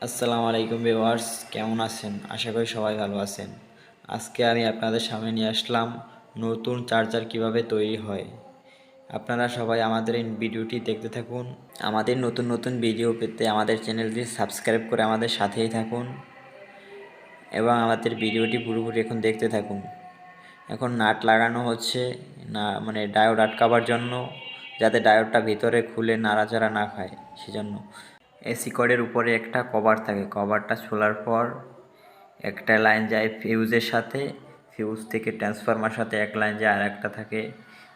আসসালামু আলাইকুম ভিউয়ার্স, কেমন আছেন? আশা করি সবাই ভালো আছেন। আজকে আমি আপনাদের সামনে নিয়ে আসলাম নতুন চার্জার কিভাবে তৈরি হয়। আপনারা সবাই আমাদের এই ভিডিওটি দেখতে থাকুন। আমাদের নতুন নতুন ভিডিও পেতে আমাদের চ্যানেলটি সাবস্ক্রাইব করে আমাদের সাথেই থাকুন এবং আমাদের ভিডিওটি পুরোপুরি এখন দেখতে থাকুন। এখন নাট লাগানো হচ্ছে, না মানে ডায়োড আটকাবার জন্য, যাতে ডায়োডটা ভিতরে খুলে নাড়াচাড়া না খায় সেজন্য। এসি কর্ডের উপরে একটা কভার থাকে, কভারটা খোলার পর একটা লাইন যায় ফিউজের সাথে, ফিউজ থেকে ট্রান্সফরমার সাথে এক লাইন যায়, আর একটা থাকে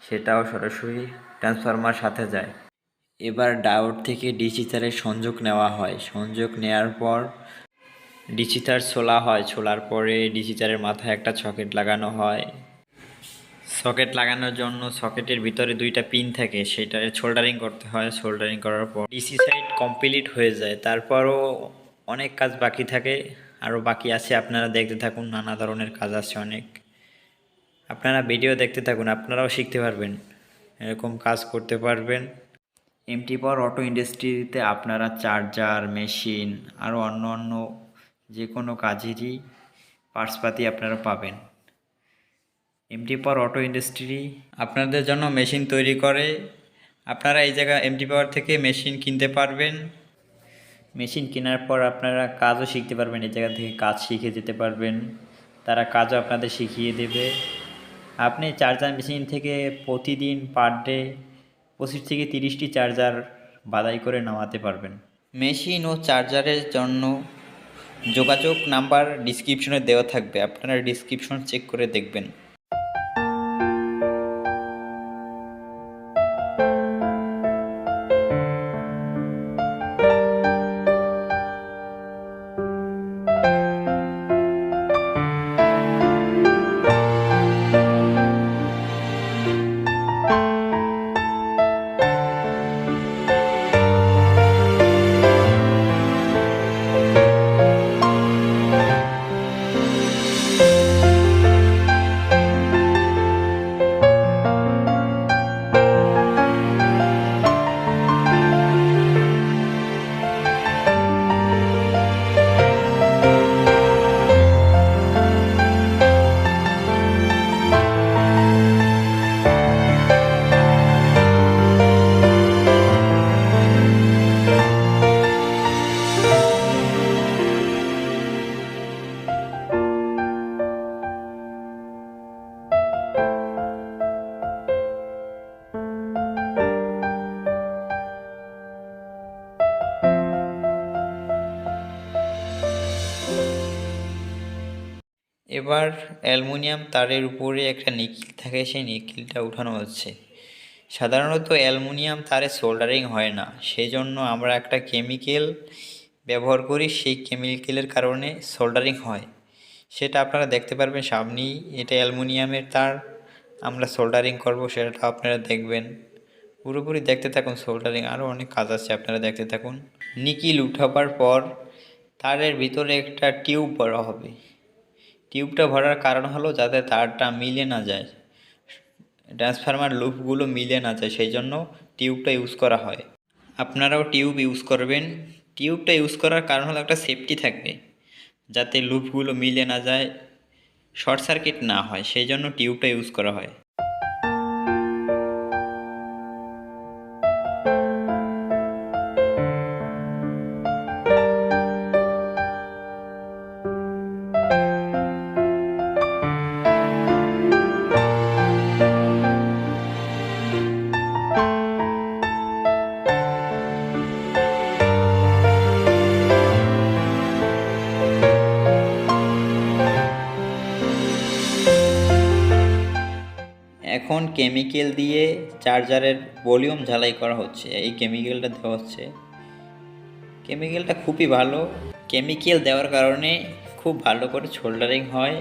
সেটাও সরাসরি ট্রান্সফরমার সাথে যায়। এবার ডায়োড থেকে ডিসি তারের সংযোগ নেওয়া হয়, সংযোগ নেওয়ার পর ডিসি তার ছোলা হয়, ছোলার পরে ডিসি তারের মাথায় একটা সকেট লাগানো হয়। সকেট লাগানোর জন্য সকেটের ভিতরে দুইটা পিন থাকে, সেটা সোল্ডারিং করতে হয়। সোল্ডারিং করার পর ডিসি সাইড কমপ্লিট হয়ে যায়। তারপরও অনেক কাজ বাকি থাকে, আরও বাকি আছে, আপনারা দেখতে থাকুন। নানা ধরনের কাজ আছে অনেক, আপনারা ভিডিও দেখতে থাকুন, আপনারাও শিখতে পারবেন, এরকম কাজ করতে পারবেন। এমটি পাওয়ার অটো ইন্ডাস্ট্রিতে আপনারা চার্জার, মেশিন, আরও অন্য অন্য যে কোনো কাজেরই পার্টসপাতি আপনারা পাবেন। এমটি পাওয়ার অটো ইন্ডাস্ট্রি আপনাদের জন্য মেশিন তৈরি করে। আপনারা এই জায়গা এমটি পাওয়ার থেকে মেশিন কিনতে পারবেন। মেশিন কেনার পর আপনারা কাজও শিখতে পারবেন, এই জায়গা থেকে কাজ শিখে যেতে পারবেন, তারা কাজও আপনাদের শিখিয়ে দেবে। আপনি চার্জার মেশিন থেকে প্রতিদিন পার ডে 25 থেকে 30টি চার্জার বাদাই করে নামাতে পারবেন। মেশিন ও চার্জারের জন্য যোগাযোগ নাম্বার ডিসক্রিপশনে দেওয়া থাকবে, আপনারা ডিসক্রিপশন চেক করে দেখবেন। এবার অ্যালুমিনিয়াম তারের উপরে একটা নিকেল থাকে, সেই নিকেলটা উঠানো হচ্ছে। সাধারণত অ্যালুমিনিয়াম তারে সোল্ডারিং হয় না, সেই জন্য আমরা একটা কেমিক্যাল ব্যবহার করি, সেই কেমিক্যালের কারণে সোল্ডারিং হয়। সেটা আপনারা দেখতে পারবেন সামনেই, এটা অ্যালুমিনিয়ামের তার, আমরা সোল্ডারিং করব, সেটা আপনারা দেখবেন। পুরোপুরি দেখতে থাকুন, সোল্ডারিং আরও অনেক কাজ আছে, আপনারা দেখতে থাকুন। নিকেল উঠাবার পর তারের ভিতরে একটা টিউব ভরা হবে। টিউবটা ভরার কারণ হলো যাতে তারটা মিলে না যায়, ট্রান্সফরমার লুপগুলো মিলে না যায়, সেই জন্য টিউবটা ইউজ করা হয়। আপনারাও টিউব ইউজ করবেন। টিউবটা ইউজ করার কারণ হলো একটা সেফটি থাকবে, যাতে লুপগুলো মিলে না যায়, শর্ট সার্কিট না হয়, সেই জন্য টিউবটা ইউজ করা হয়। এখন কেমিক্যাল দিয়ে চার্জারের ভলিউম ঝালাই করা হচ্ছে, এই কেমিক্যালটা দেওয়া হচ্ছে। কেমিক্যালটা খুবই ভালো, কেমিক্যাল দেওয়ার কারণে খুব ভালো করে সোল্ডারিং হয়।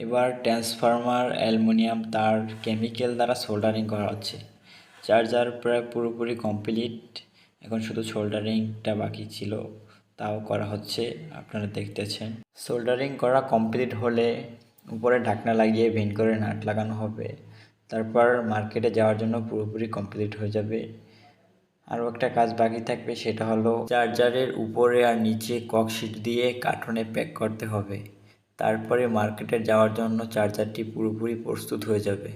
এবার ট্রান্সফরমার অ্যালুমিনিয়াম তার কেমিক্যাল দ্বারা সোল্ডারিং করা হচ্ছে। চার্জার প্রায় পুরোপুরি কমপ্লিট, এখন শুধু সোল্ডারিংটা বাকি ছিল, তাও করা হচ্ছে, আপনারা দেখতেছেন। সোল্ডারিং করা কমপ্লিট হলে উপরে ঢাকনা লাগিয়ে ভিন করে নাট লাগানো হবে, তারপর মার্কেটে যাওয়ার জন্য পুরোপুরি কমপ্লিট হয়ে যাবে। আরও একটা কাজ বাকি থাকবে, সেটা হলো চার্জারের উপরে আর নিচে ককশিট দিয়ে কার্টনে প্যাক করতে হবে, তারপরে মার্কেটে যাওয়ার জন্য চার্জারটি পুরোপুরি প্রস্তুত হয়ে যাবে।